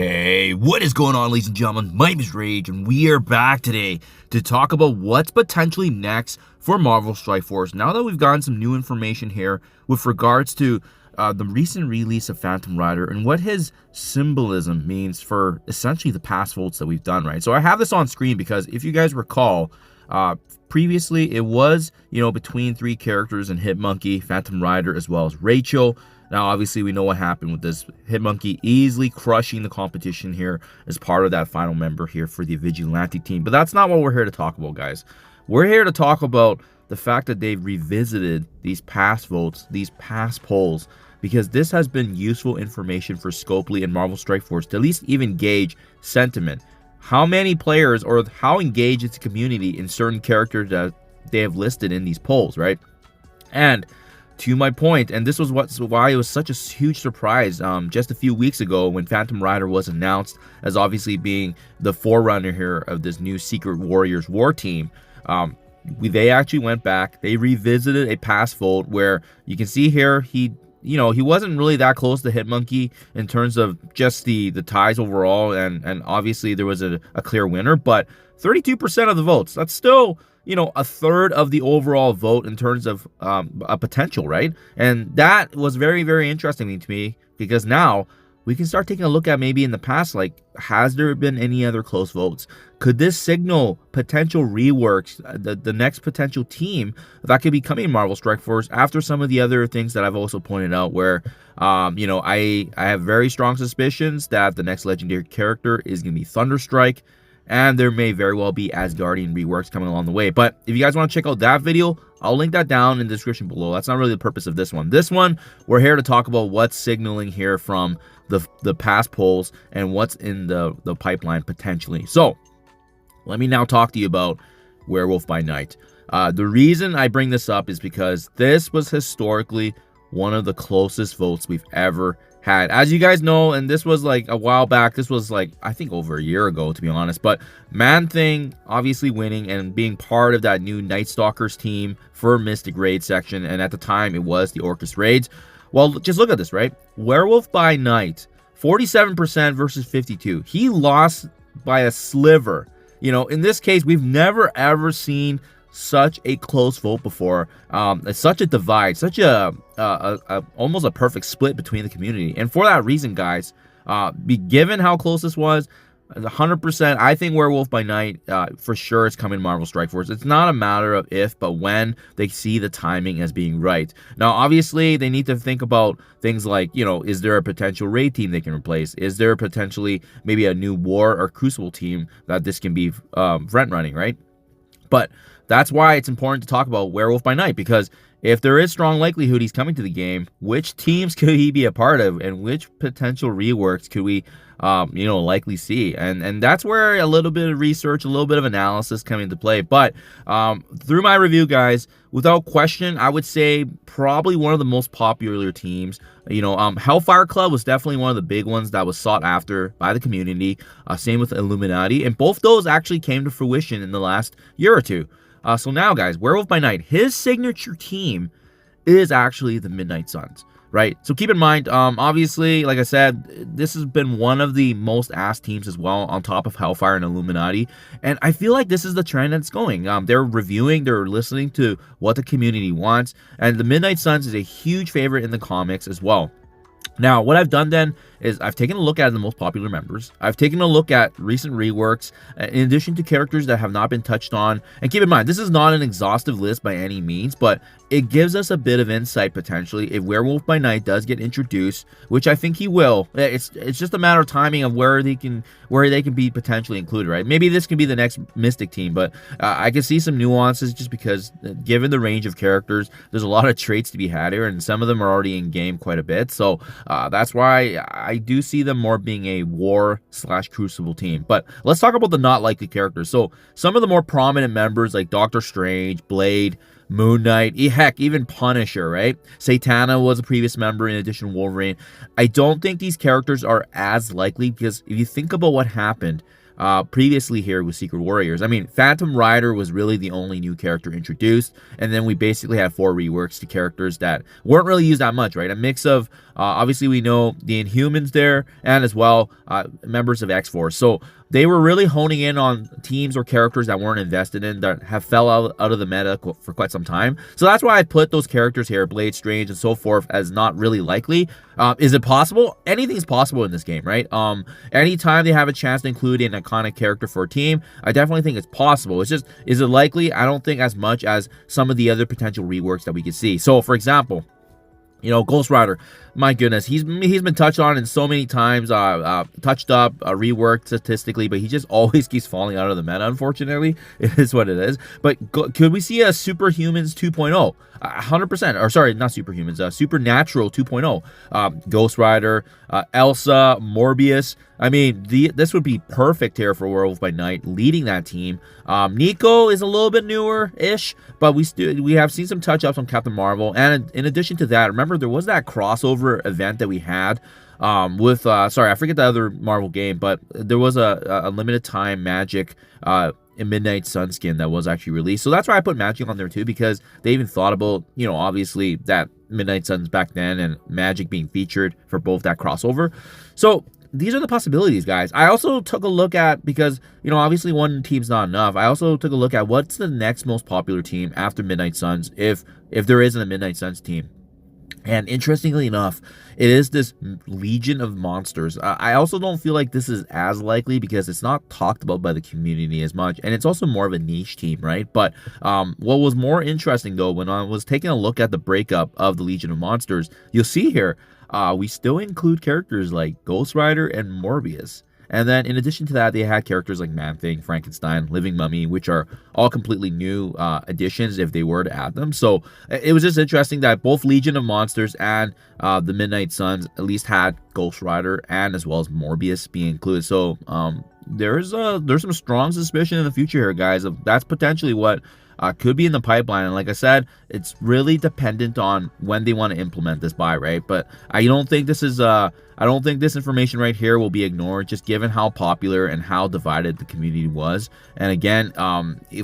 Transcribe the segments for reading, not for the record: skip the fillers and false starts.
Hey, what is going on, ladies and gentlemen? My name is Rayge, and we are back today to talk about what's potentially next for Marvel Strike Force. Now that we've gotten some new information here with regards to the recent release of Phantom Rider and what his symbolism means for essentially the past votes that we've done, right? So I have this on screen because if you guys recall, previously it was, between three characters in Hitmonkey, Phantom Rider, as well as Rachel. Now, obviously, we know what happened with this. Hitmonkey easily crushing the competition here as part of that final member here for the Vigilante team. But that's not what we're here to talk about, guys. We're here to talk about the fact that they've revisited these past votes, these past polls, because this has been useful information for Scopely and Marvel Strike Force to at least even gauge sentiment. How many players or how engaged is the community in certain characters that they have listed in these polls, right? And to my point, and this was why it was such a huge surprise just a few weeks ago when Phantom Rider was announced as obviously being the forerunner here of this new Secret Warriors war team. They actually went back, they revisited a past vote where you can see here he wasn't really that close to Hitmonkey in terms of just the ties overall, and obviously there was a clear winner, but 32% of the votes, that's still a third of the overall vote in terms of a potential, right? And that was very, very interesting to me because now we can start taking a look at maybe in the past, like, has there been any other close votes? Could this signal potential reworks, the next potential team that could be coming in Marvel Strike Force after some of the other things that I've also pointed out where, I have very strong suspicions that the next legendary character is going to be Thunderstrike. And there may very well be Asgardian reworks coming along the way. But if you guys want to check out that video, I'll link that down in the description below. That's not really the purpose of this one. This one, we're here to talk about what's signaling here from the past polls and what's in the pipeline potentially. So let me now talk to you about Werewolf by Night. The reason I bring this up is because this was historically one of the closest votes we've ever had. As you guys know, and this was like a while back, this was like I think over a year ago to be honest, but Man-Thing obviously winning and being part of that new Night Stalkers team for Mystic Raid section, and at the time it was the Orcus Raids. Well, just look at this, right? Werewolf by Night, 47% versus 52%. He lost by a sliver. In this case, we've never ever seen such a close vote before. It's such a divide, such a almost a perfect split between the community. And for that reason, guys, given how close this was, 100%, I think Werewolf by Night for sure is coming to Marvel Strike Force. It's not a matter of if, but when they see the timing as being right. Now, obviously, they need to think about things like, is there a potential raid team they can replace? Is there potentially maybe a new War or Crucible team that this can be front running, right? But that's why it's important to talk about Werewolf by Night, because if there is strong likelihood he's coming to the game, which teams could he be a part of and which potential reworks could we likely see? And that's where a little bit of research, a little bit of analysis come into play. But through my review, guys, without question, I would say probably one of the most popular teams. Hellfire Club was definitely one of the big ones that was sought after by the community. Same with Illuminati, and both those actually came to fruition in the last year or two. So now, guys, Werewolf by Night, his signature team is actually the Midnight Suns, right? So keep in mind, obviously, like I said, this has been one of the most asked teams as well, on top of Hellfire and Illuminati. And I feel like this is the trend that's going. They're reviewing, they're listening to what the community wants. And the Midnight Suns is a huge favorite in the comics as well. Now, what I've done then is I've taken a look at the most popular members. I've taken a look at recent reworks, in addition to characters that have not been touched on. And keep in mind, this is not an exhaustive list by any means, but it gives us a bit of insight potentially if Werewolf by Night does get introduced, which I think he will. It's just a matter of timing of where they can be potentially included, right? Maybe this can be the next Mystic team, but I can see some nuances just because given the range of characters, there's a lot of traits to be had here, and some of them are already in game quite a bit. So that's why I do see them more being a War/Crucible team. But let's talk about the not likely characters. So some of the more prominent members like Doctor Strange, Blade, Moon Knight, heck, even Punisher, right? Satana was a previous member in addition to Wolverine. I don't think these characters are as likely because if you think about what happened previously here with Secret Warriors. I mean, Phantom Rider was really the only new character introduced, and then we basically had 4 reworks to characters that weren't really used that much, right? A mix of, obviously we know the Inhumans there, and as well members of X-Force. So they were really honing in on teams or characters that weren't invested in, that have fell out of the meta for quite some time. So that's why I put those characters here, Blade, Strange, and so forth, as not really likely. Is it possible? Anything's possible in this game, right? Anytime they have a chance to include an iconic character for a team, I definitely think it's possible. It's just, is it likely? I don't think as much as some of the other potential reworks that we could see. So, for example, you know, Ghost Rider, my goodness, he's been touched on in so many times, touched up, reworked statistically, but he just always keeps falling out of the meta, unfortunately. It is what it is. But could we see a Superhumans 2.0? 100%, or sorry, not Superhumans, Supernatural 2.0. Ghost Rider, Elsa, Morbius. I mean, this would be perfect here for Werewolf by Night, leading that team. Nico is a little bit newer-ish, but we have seen some touch-ups on Captain Marvel. And in addition to that, remember, there was that crossover event that we had with, sorry, I forget the other Marvel game, but there was a limited time Magic Midnight Sun skin that was actually released. So that's why I put Magic on there too, because they even thought about, you know, obviously that Midnight Suns back then and Magic being featured for both that crossover. So these are the possibilities, guys. I also took a look at, because, you know, obviously one team's not enough. I also took a look at what's the next most popular team after Midnight Suns, if there isn't a Midnight Suns team. And interestingly enough, it is this Legion of Monsters. I also don't feel like this is as likely because it's not talked about by the community as much. And it's also more of a niche team, right? But what was more interesting, though, when I was taking a look at the breakup of the Legion of Monsters, you'll see here, we still include characters like Ghost Rider and Morbius. And then in addition to that, they had characters like Man-Thing, Frankenstein, Living Mummy, which are all completely new additions if they were to add them. So it was just interesting that both Legion of Monsters and the Midnight Suns at least had Ghost Rider and as well as Morbius being included. So there's some strong suspicion in the future here, guys, of that's potentially what could be in the pipeline. And like I said, it's really dependent on when they want to implement this by, right? But I don't think this is I don't think this information right here will be ignored, just given how popular and how divided the community was. And again,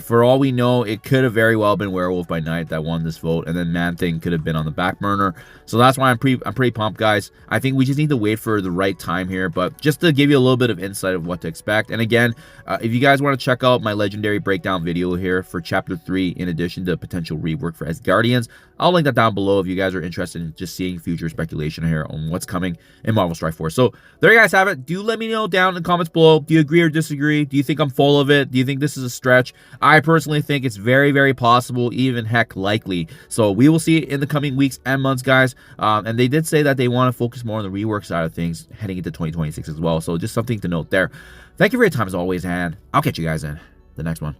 for all we know, it could have very well been Werewolf by Night that won this vote, and then Man-Thing could have been on the back burner. So that's why I'm pretty pumped, guys. I think we just need to wait for the right time here, but just to give you a little bit of insight of what to expect. And again, if you guys want to check out my legendary breakdown video here for Chapter 3, in addition to potential rework for Asgardians, I'll link that down below if you guys are interested in just seeing future speculation here on what's coming in Marvel Strike Force. So there you guys have it. Do let me know down in the comments below. Do you agree or disagree? Do you think I'm full of it? Do you think this is a stretch? I personally think it's very, very possible, even heck likely. So we will see it in the coming weeks and months, guys. And they did say that they want to focus more on the rework side of things heading into 2026 as well. So just something to note there. Thank you for your time as always, and I'll catch you guys in the next one.